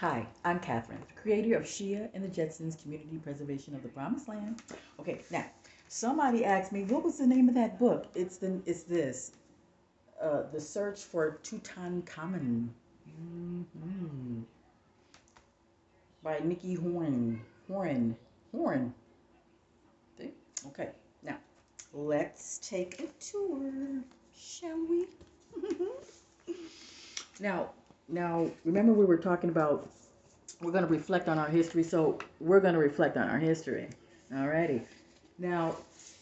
Hi, I'm Catherine, creator of Shia and the Jetsons Community Preservation of the Promised Land. Okay, now somebody asked me what was the name of that book. It's this, The Search for Tutankhamun, hmm by Nikki Horn. See? Okay, now let's take a tour, shall we? now, now remember we were talking about we're going to reflect on our history. So we're going to reflect on our history. Alrighty. Now,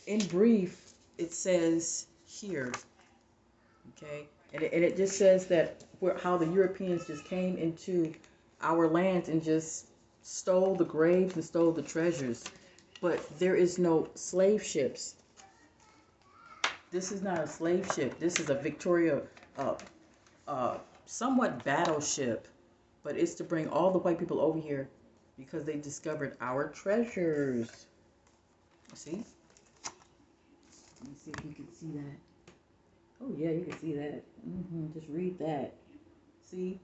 in brief, it says here, okay, and it just says that how the Europeans just came into our lands and just stole the graves and stole the treasures. But there is no slave ships. This is not a slave ship. This is a Victoria, uh, somewhat battleship, but it's to bring all the white people over here because they discovered our treasures. See? Let me see if you can see that. Oh yeah, you can see that. Just read that. See?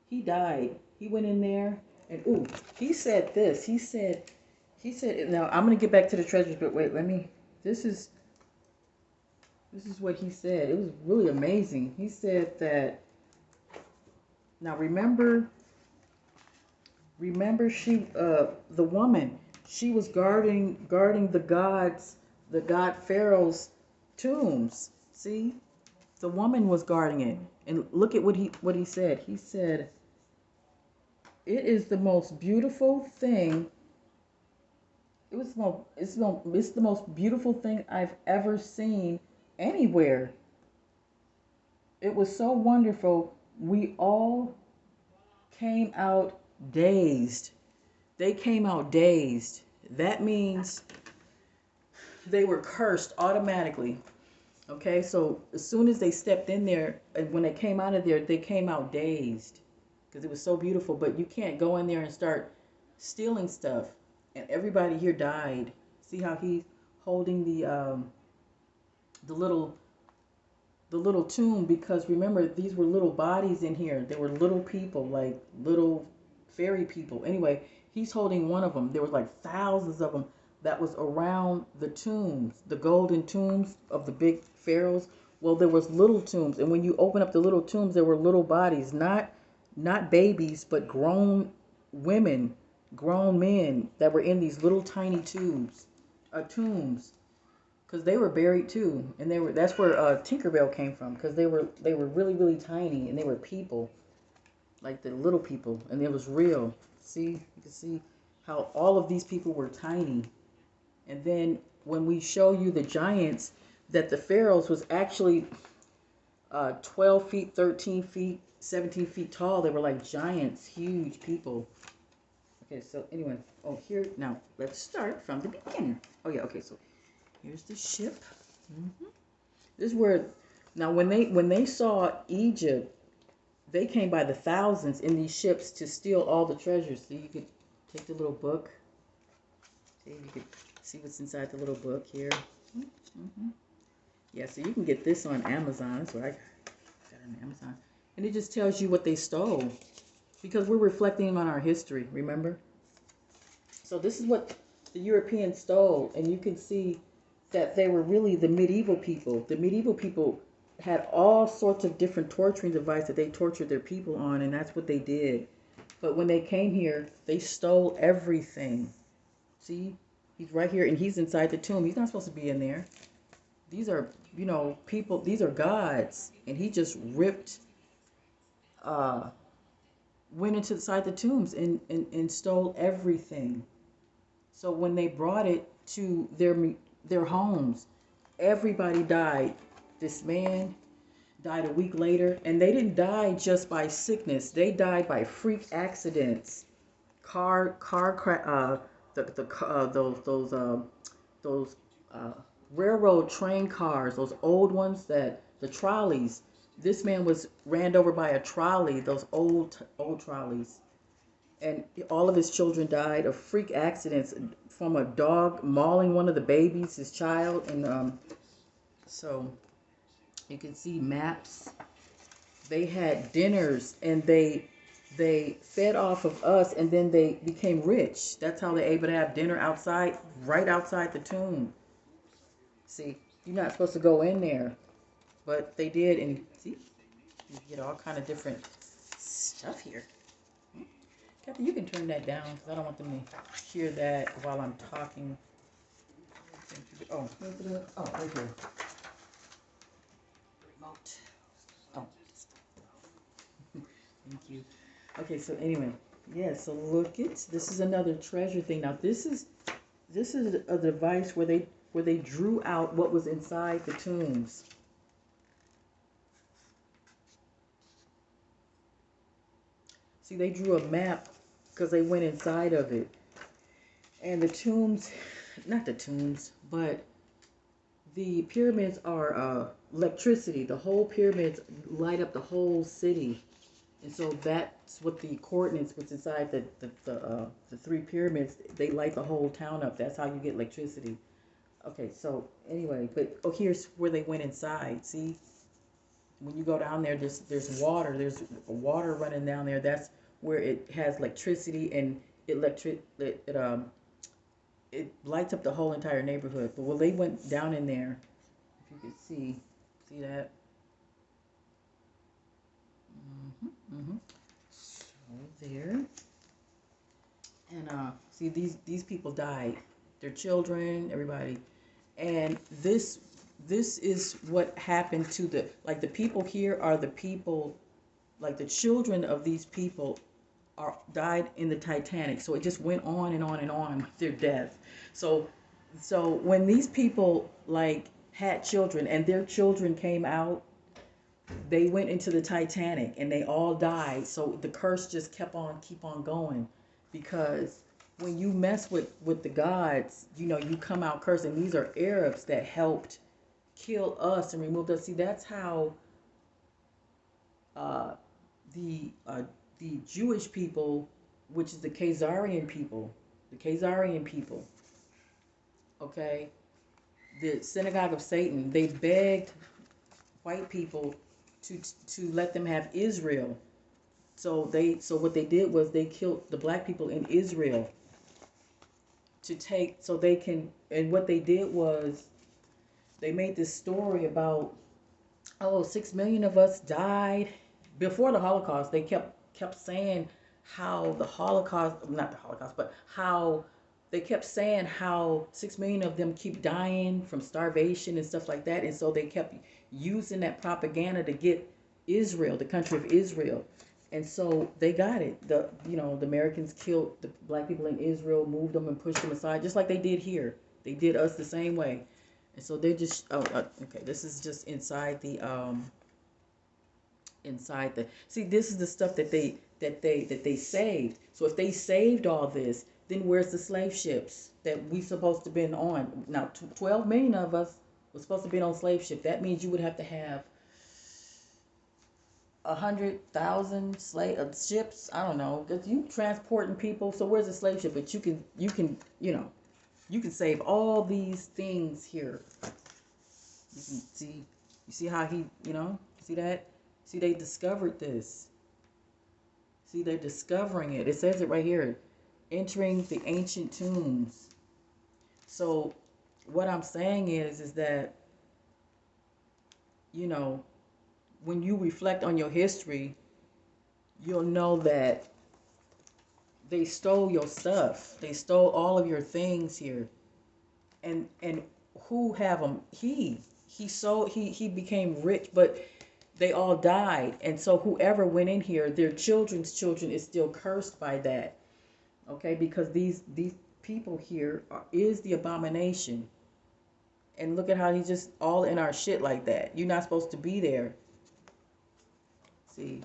He died. He went in there and ooh, he said this. He said now I'm gonna get back to the treasures, but wait, this is what he said. It was really amazing. He said that now remember she the woman, she was guarding the god Pharaoh's tombs. See? The woman was guarding it. And look at what he said. He said, "It is the most beautiful thing. It's the most beautiful thing I've ever seen anywhere. It was so wonderful. We all came out dazed." They came out dazed. That means they were cursed automatically. Okay, so as soon as they stepped in there, and when they came out of there, they came out dazed because it was so beautiful. But you can't go in there and start stealing stuff. And everybody here died. See how he's holding the little the little tomb, because remember these were little bodies in here. They were little people, like little fairy people. Anyway, he's holding one of them. There was like thousands of them that was around the tombs, the golden tombs of the big pharaohs. Well, there was little tombs, and when you open up the little tombs, there were little bodies, not babies, but grown women, grown men that were in these little tiny tombs, because they were buried too, and that's where Tinkerbell came from, because they were really really tiny, and they were people, like the little people, and it was real. See, you can see how all of these people were tiny, and then when we show you the giants, that the pharaohs was actually 12 feet, 13 feet, 17 feet tall. They were like giants, huge people. Okay, so anyway, here now let's start from the beginning. Oh yeah, okay, so here's the ship. This is where now when they saw Egypt, they came by the thousands in these ships to steal all the treasures. So you could take the little book. See, you could see what's inside the little book here. Yeah, so you can get this on Amazon. That's what I got on Amazon. And it just tells you what they stole, because we're reflecting on our history, remember? So this is what the Europeans stole, and you can see that they were really the medieval people. The medieval people had all sorts of different torturing devices that they tortured their people on, and that's what they did. But when they came here, they stole everything. See? He's right here, and he's inside the tomb. He's not supposed to be in there. These are, people, these are gods. And he just went inside the tombs and stole everything. So when they brought it to their homes, everybody died. This man died a week later, and they didn't die just by sickness. They died by freak accidents, car crash, those railroad train cars, those old ones, that the trolleys. This man was ran over by a trolley, those old trolleys, and all of his children died of freak accidents from a dog mauling one of the babies, his child, and so you can see maps. They had dinners, and they they fed off of us, and then they became rich. That's how they're able to have dinner outside, right outside the tomb. See, you're not supposed to go in there, but they did, and see, you get all kind of different stuff here. Kathy, you can turn that down because I don't want them to hear that while I'm talking. Oh, right here. Remote. Oh, thank you. Okay, so anyway, yeah. So look, this is another treasure thing. Now this is a device where they drew out what was inside the tombs. See, they drew a map because they went inside of it. And the tombs, not the tombs, but the pyramids are electricity. The whole pyramids light up the whole city. And so that's what the coordinates was inside the three pyramids. They light the whole town up. That's how you get electricity. Okay, so anyway, but here's where they went inside. See, when you go down there, there's water. There's water running down there. That's where it has electricity, and it lights up the whole entire neighborhood. But when they went down in there, if you could see that. So there, and see these people died, their children, everybody, and this is what happened to the people here are the people, like the children of these people are died in the Titanic. So it just went on and on and on with their death. So when these people like had children and their children came out, they went into the Titanic and they all died. So the curse just keep on going, because when you mess with the gods, you come out cursed. And these are Arabs that helped kill us and remove us. See, that's how uh, the uh, the Jewish people, which is the Khazarian people, okay, the synagogue of Satan, they begged white people to let them have Israel. So what they did was they killed the black people in Israel to take so they can. And what they did was they made this story about, oh, 6 million of us died before the Holocaust. They kept saying how the Holocaust, not the Holocaust, but how they kept saying how 6 million of them keep dying from starvation and stuff like that. And so they kept using that propaganda to get Israel, the country of Israel. And so they got it. The Americans killed the black people in Israel, moved them and pushed them aside, just like they did here. They did us the same way. And so they're just, okay, this is just see, this is the stuff that they saved. So if they saved all this, then where's the slave ships that we supposed to been on? Now 12 million of us was supposed to be on slave ship. That means you would have to have 100,000 slave ships. I don't know, because you transporting people. So where's the slave ship? But you can save all these things here. You see how see that? See, they discovered this. See, they're discovering it. It says it right here, entering the ancient tombs. So what I'm saying is that, when you reflect on your history, you'll know that they stole your stuff. They stole all of your things here. And who have them? He became rich, but they all died. And so whoever went in here, their children's children is still cursed by that. Okay, because these people here is the abomination. And look at how he's just all in our shit like that. You're not supposed to be there. See,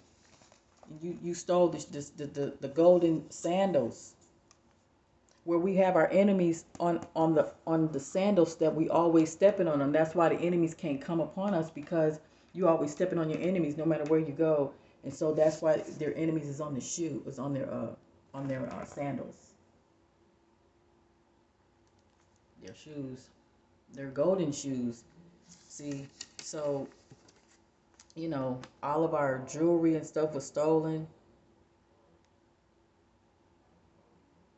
you stole the golden sandals, where we have our enemies on the sandals that we always stepping on them. That's why the enemies can't come upon us, because you always stepping on your enemies no matter where you go. And so that's why their enemies is on the shoe, is on their sandals, their shoes, their golden shoes. See, so all of our jewelry and stuff was stolen.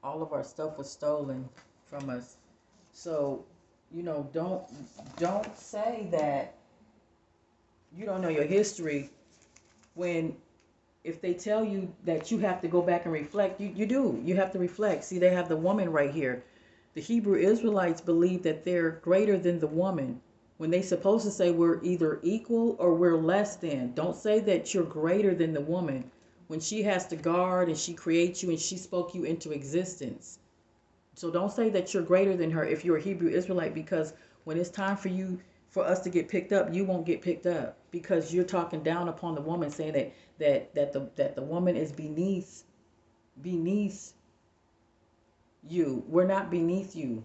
All of our stuff was stolen from us. So, don't say that you don't know your history when if they tell you that you have to go back and reflect, you do. You have to reflect. See, they have the woman right here. The Hebrew Israelites believe that they're greater than the woman when they supposed to say we're either equal or we're less than. Don't say that you're greater than the woman when she has to guard and she creates you and she spoke you into existence. So don't say that you're greater than her if you're a Hebrew Israelite, because when it's time for us to get picked up, you won't get picked up because you're talking down upon the woman, saying that the woman is beneath you. We're not beneath you.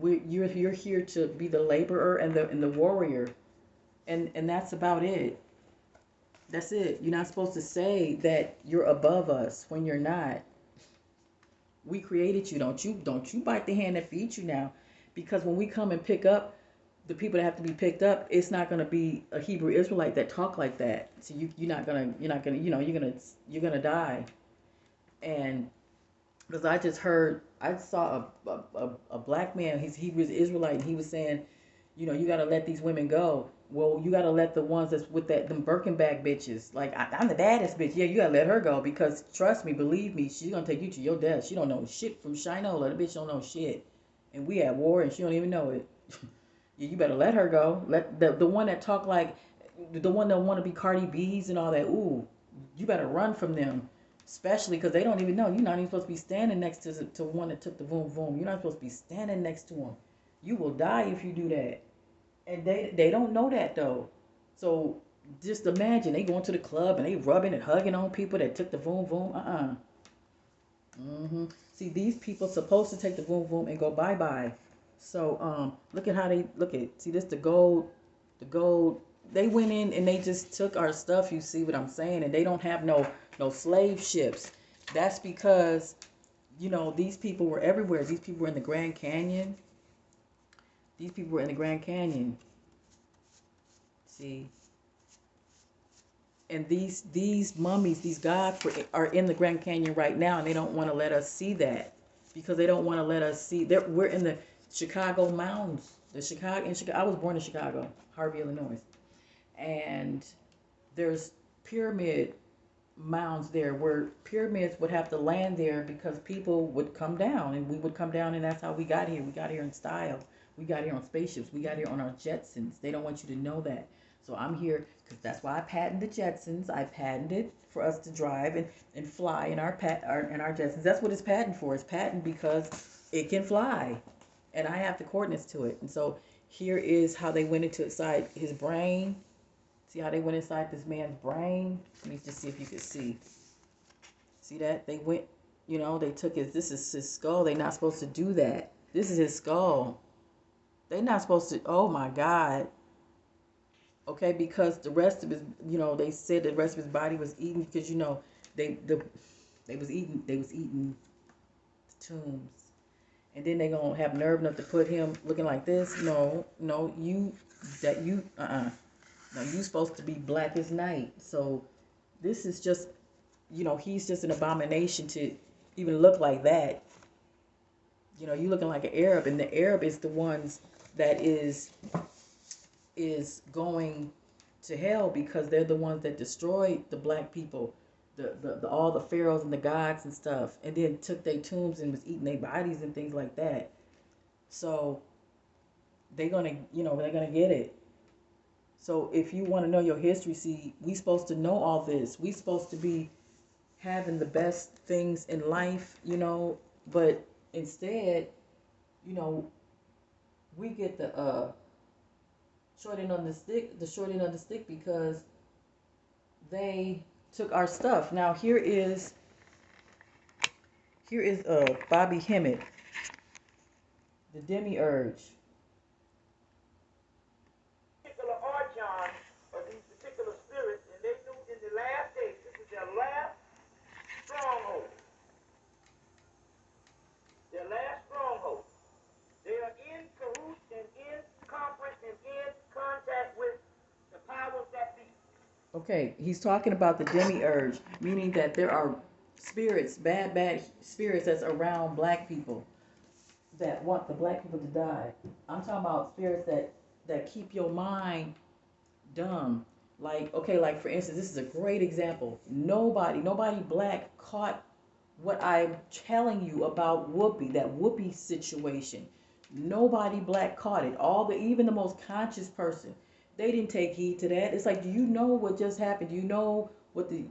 You're here to be the laborer and the warrior, and that's about it. That's it. You're not supposed to say that you're above us when you're not. We created you. Don't you bite the hand that feeds you now, because when we come and pick up the people that have to be picked up, it's not going to be a Hebrew Israelite that talk like that. So you're gonna die. And because I saw a black man. He was Israelite, and he was saying, you got to let these women go. Well, you got to let the ones that's with them Birkin bag bitches. Like, I'm the baddest bitch. Yeah, you got to let her go, because trust me, believe me, she's gonna take you to your death. She don't know shit from Shinola. The bitch don't know shit, and we at war, and she don't even know it. Yeah, you better let her go. Let the one that talk like the one that want to be Cardi B's and all that. Ooh, you better run from them. Especially because they don't even know. You're not even supposed to be standing next to one that took the boom boom. You're not supposed to be standing next to them. You will die if you do that. And they don't know that though. So just imagine they going to the club and they rubbing and hugging on people that took the boom boom. See, these people supposed to take the boom boom and go bye bye. So look at how they look at. See, this the gold. They went in and they just took our stuff. You see what I'm saying? And they don't have no slave ships. That's because these people were everywhere. These people were in the Grand Canyon. These people were in the Grand Canyon. See, and these mummies, these gods are in the Grand Canyon right now, and they don't want to let us see that because they don't want to let us see. We're in the Chicago mountains. I was born in Chicago, Harvey, Illinois, and there's pyramid mounds there where pyramids would have to land there because people would come down and we would come down, and that's how we got here. We got here in style. We got here on spaceships. We got here on our Jetsons. They don't want you to know that. So I'm here because that's why I patented the Jetsons. I patented for us to drive and fly in our Jetsons. That's what it's patented for. It's patented because it can fly, and I have the coordinates to it. And so here is how they went inside his brain. See how they went inside this man's brain? Let me just see if you can see. See that? They went, they took this is his skull. They're not supposed to do that. This is his skull. They're not supposed to, oh my God. Okay, because the rest of his, they said the rest of his body was eaten because, they was eating the tombs. And then they gonna have nerve enough to put him looking like this. No, you now you're supposed to be black as night. So this is just, he's just an abomination to even look like that. You looking like an Arab, and the Arab is the ones that is going to hell because they're the ones that destroyed the black people, the all the pharaohs and the gods and stuff, and then took their tombs and was eating their bodies and things like that. So they're gonna get it. So if you want to know your history, see, we supposed to know all this. We supposed to be having the best things in life, but instead, we get the short end on the stick because they took our stuff. Now here is Bobby Hemmett, the demiurge. Okay, he's talking about the demiurge, meaning that there are spirits, bad spirits that's around black people that want the black people to die. I'm talking about spirits that keep your mind dumb. Like, okay, like for instance, this is a great example. Nobody black caught what I'm telling you about Whoopi, that Whoopi situation. Nobody black caught it. Even the most conscious person, they didn't take heed to that. It's like, do you know what just happened? Do you know what the?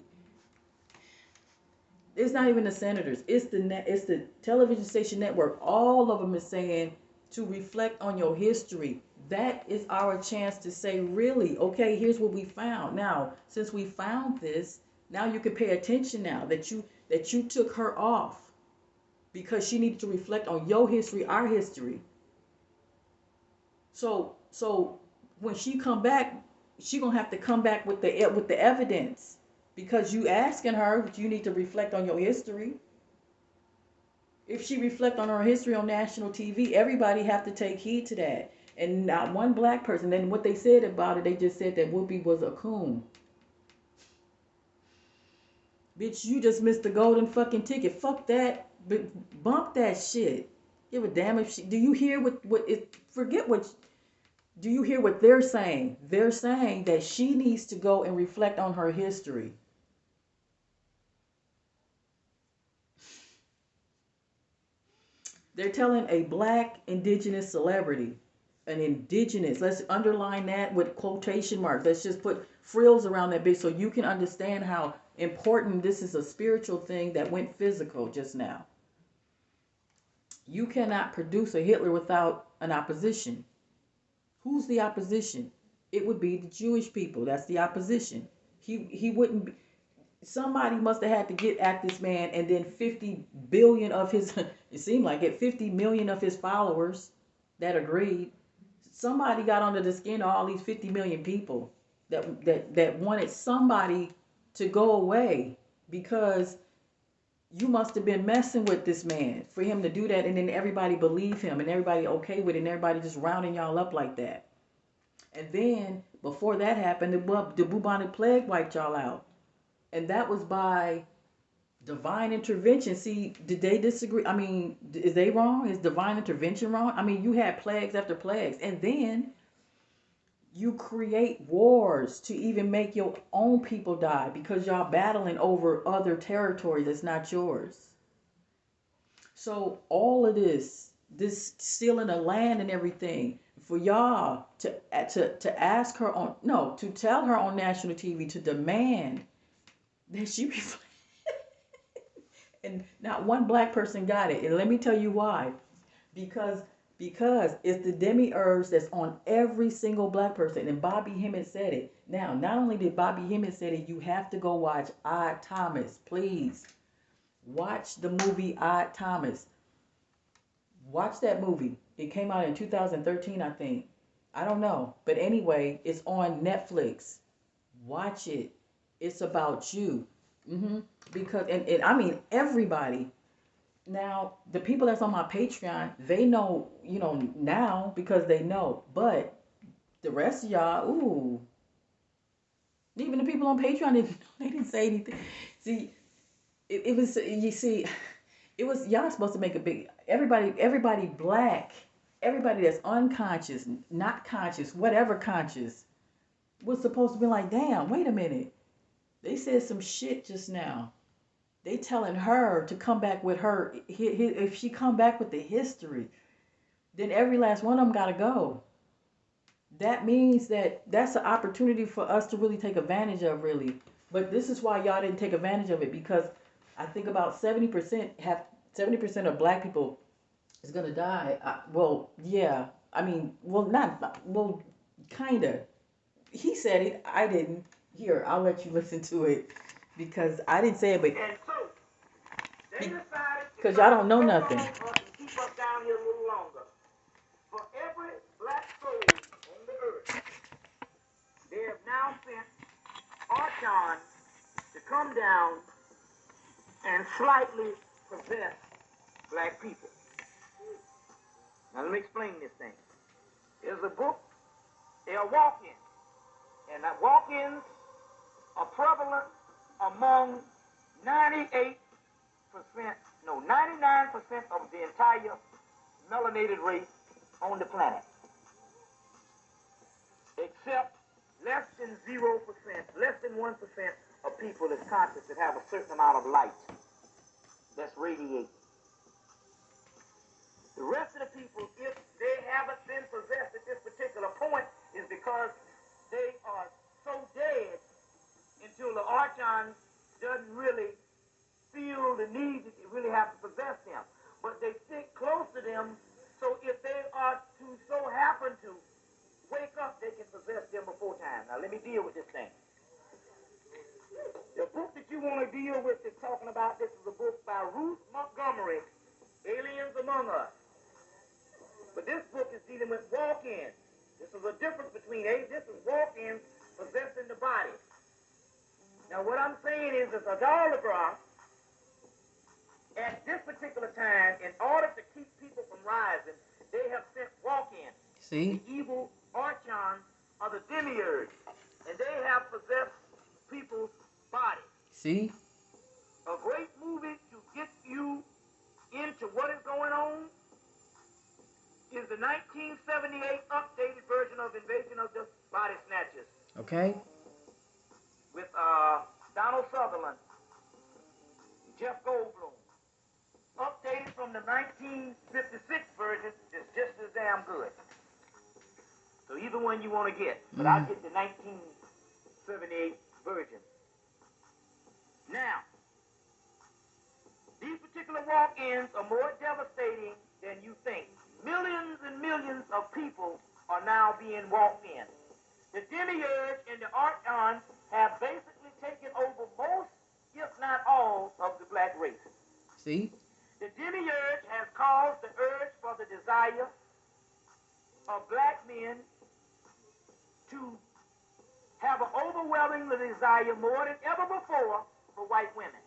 It's not even the senators. It's the television station network. All of them is saying to reflect on your history. That is our chance to say, really, okay, here's what we found. Now, since we found this, now you can pay attention now that you took her off because she needed to reflect on your history, our history. So when she come back, she gonna have to come back with the evidence because you asking her, but you need to reflect on your history. If she reflect on her history on national TV, everybody have to take heed to that. And not one black person. Then what they said about it, they just said that Whoopi was a coon. Bitch, you just missed the golden fucking ticket. Fuck that. Bump that shit. Give a damn if she. Do you hear what it? Forget what. Do you hear what they're saying? They're saying that she needs to go and reflect on her history. They're telling a black indigenous celebrity, an indigenous, let's underline that with quotation marks. Let's just put frills around that bitch so you can understand how important this is, a spiritual thing that went physical just now. You cannot produce a Hitler without an opposition. Who's the opposition? It would be the Jewish people. That's the opposition. He wouldn't be, somebody must have had to get at this man, and then 50 billion of his it seemed like it 50 million of his followers that agreed. Somebody got under the skin of all these 50 million people that wanted somebody to go away, because you must have been messing with this man for him to do that, and then everybody believe him and everybody okay with it, and everybody just rounding y'all up like that. And then before that happened, the bubonic plague wiped y'all out. And that was by divine intervention. See, did they disagree? I mean, is they wrong? Is divine intervention wrong? I mean, you had plagues after plagues, and then you create wars to even make your own people die because y'all battling over other territory that's not yours. So all of this stealing of land and everything, for y'all to ask her on, no, to tell her on national TV to demand that she reflect. And not one black person got it. And let me tell you why. Because it's the demi-herbs that's on every single black person. And Bobby Hemmett said it. Now, not only did Bobby Hemmett say it, you have to go watch Odd Thomas. Please. Watch the movie Odd Thomas. Watch that movie. It came out in 2013, I think. I don't know. But anyway, it's on Netflix. Watch it. It's about you. Because, and I mean, everybody. Now, the people that's on my Patreon, they know, now because they know. But the rest of y'all, ooh. Even the people on Patreon, they didn't say anything. See, it was, you see, it was, y'all supposed to make a big, everybody black, everybody that's unconscious, not conscious, whatever conscious, was supposed to be like, damn, wait a minute. They said some shit just now. They telling her to come back with her. If she come back with the history, then every last one of them got to go. That means that's an opportunity for us to really take advantage of, really. But this is why y'all didn't take advantage of it, because I think about 70% of black people is going to die. Well, yeah. I mean, kind of. He said it. I didn't. Here, I'll let you listen to it, because I didn't say it, but because y'all don't know nothing. Keep us down here a little longer. For every black soul on the earth, they have now sent Archon to come down and slightly possess black people. Now let me explain this thing. There's a book, they are walk-ins, and that walk-ins are prevalent among 98 no, 99% of the entire melanated race on the planet, except less than 0%, less than 1% of people is conscious that have a certain amount of light that's radiating. The rest of the people, if they haven't been possessed at this particular point, is because they are so dead until the archon doesn't really feel the need to really have to possess them. But they stick close to them, so if they are to so happen to wake up, they can possess them before time. Now let me deal with this thing. The book that you want to deal with is talking about, this is a book by Ruth Montgomery, Aliens Among Us. But this book is dealing with walk-ins. This is a difference between, this is walk-ins possessing the body. Now what I'm saying is a dolograph at this particular time, in order to keep people from rising, they have sent walk-ins. See? The evil archons are the demiurge, and they have possessed people's bodies. See? A great movie to get you into what is going on is the 1978 updated version of Invasion of the Body Snatchers. Okay. With Donald Sutherland, Jeff Goldblum. Updated from the 1956 version is just as damn good. So either one you want to get, but I'll get the 1978 version. Now, these particular walk-ins are more devastating than you think. Millions and millions of people are now being walked in. The demiurge and the archons have basically taken over most, if not all, of the black race. See? The demiurge has caused the urge for the desire of black men to have an overwhelming desire more than ever before for white women.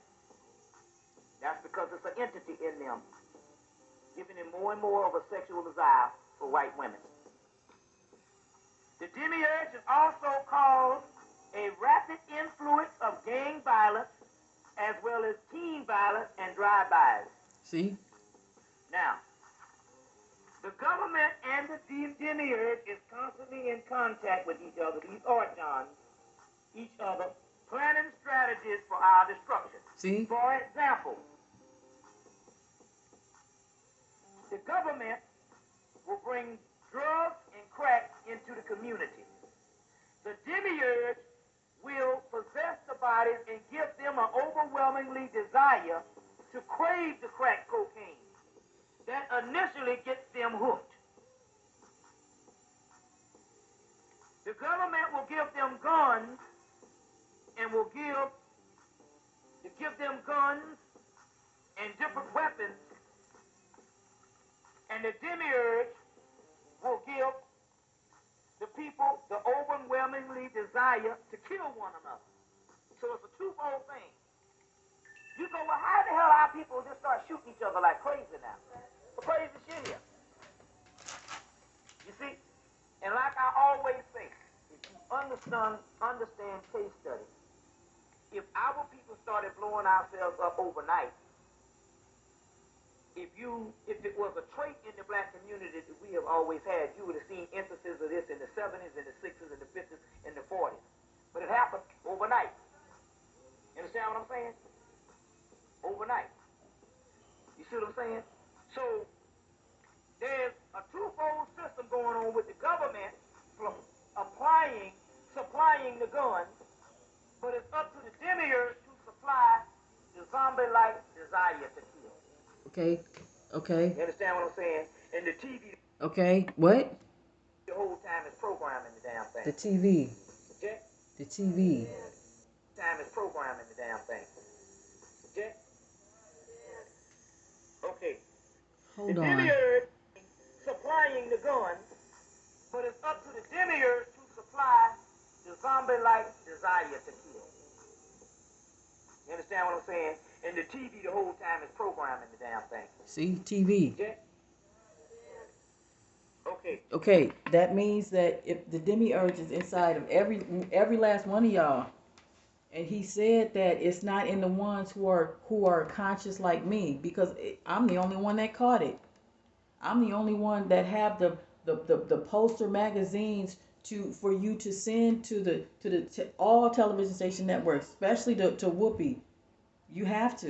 That's because it's an entity in them, giving them more and more of a sexual desire for white women. The demiurge has also caused a rapid influence of gang violence as well as teen violence and drive-bys. See? Now, the government and the demiurge is constantly in contact with each other, these archons, each other, planning strategies for our destruction. See? For example, the government will bring drugs and crack into the community. The demiurge will possess the bodies and give them an overwhelmingly desire to crave the crack cocaine. That initially gets them hooked. The government will give them guns and will give them guns and different weapons, and the demiurge will give the people the overwhelmingly desire to kill one another. So it's a twofold thing. You go, well, how the hell our people just start shooting each other like crazy now? For crazy shit here. You see? And like I always say, if you understand case studies, if our people started blowing ourselves up overnight, if it was a trait in the black community that we have always had, you would have seen instances of this in the 70s, in the 60s, in the 50s, in the 40s. But it happened overnight. You understand what I'm saying? Overnight. You see what I'm saying? So there's a twofold system going on with the government supplying the guns, but it's up to the demiurge to supply the zombie-like desire to kill. Okay. Okay. You understand what I'm saying? And the TV. Okay. What? The whole time is programming the damn thing. The TV. Okay? The TV. Time is programming the damn thing. Okay? Okay. Hold the on. demiurge supplying the guns, but it's up to the demiurge to supply the zombie-like desire to kill. You understand what I'm saying? And the TV the whole time is programming the damn thing. See? TV. Okay? Okay. Okay. That means that if the demiurge is inside of every last one of y'all, And he said that it's not in the ones who are conscious like me, because I'm the only one that caught it. I'm the only one that have the poster magazines to for you to send to all television station networks, especially to Whoopi. You have to.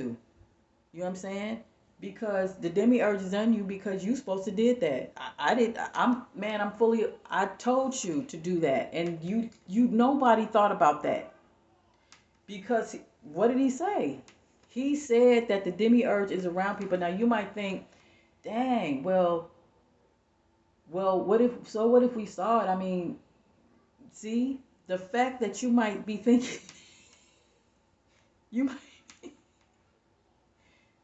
You know what I'm saying? Because the demiurge is on you because you supposed to did that. I did. I'm man. I'm fully. I told you to do that, and you nobody thought about that because what did he say? He said that the demiurge is around people. Now you might think, dang, well, what if so? What if we saw it? I mean, see the fact that you might be thinking you might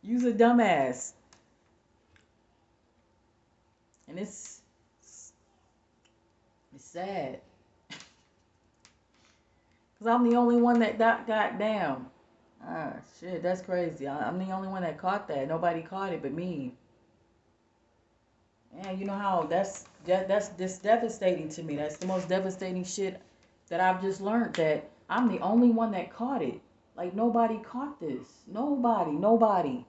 use a dumbass, and it's sad because I'm the only one that got down. Ah, shit, that's crazy. I'm the only one that caught that. Nobody caught it but me. And you know how that's just devastating to me. That's the most devastating shit that I've just learned, that I'm the only one that caught it. Like nobody caught this. Nobody.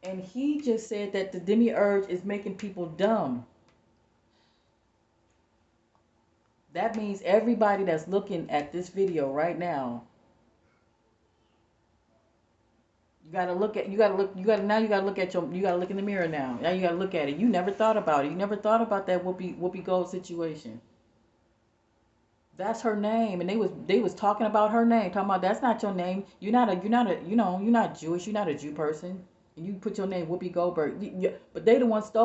And he just said that the demiurge is making people dumb. That means everybody that's looking at this video right now, you gotta look at you gotta look in the mirror now. Now you gotta look at it. You never thought about it. You never thought about that Whoopi Gold situation. That's her name, and they was talking about her name, talking about that's not your name. You're not Jewish. You're not a Jew person. And you put your name Whoopi Goldberg. But they the ones stole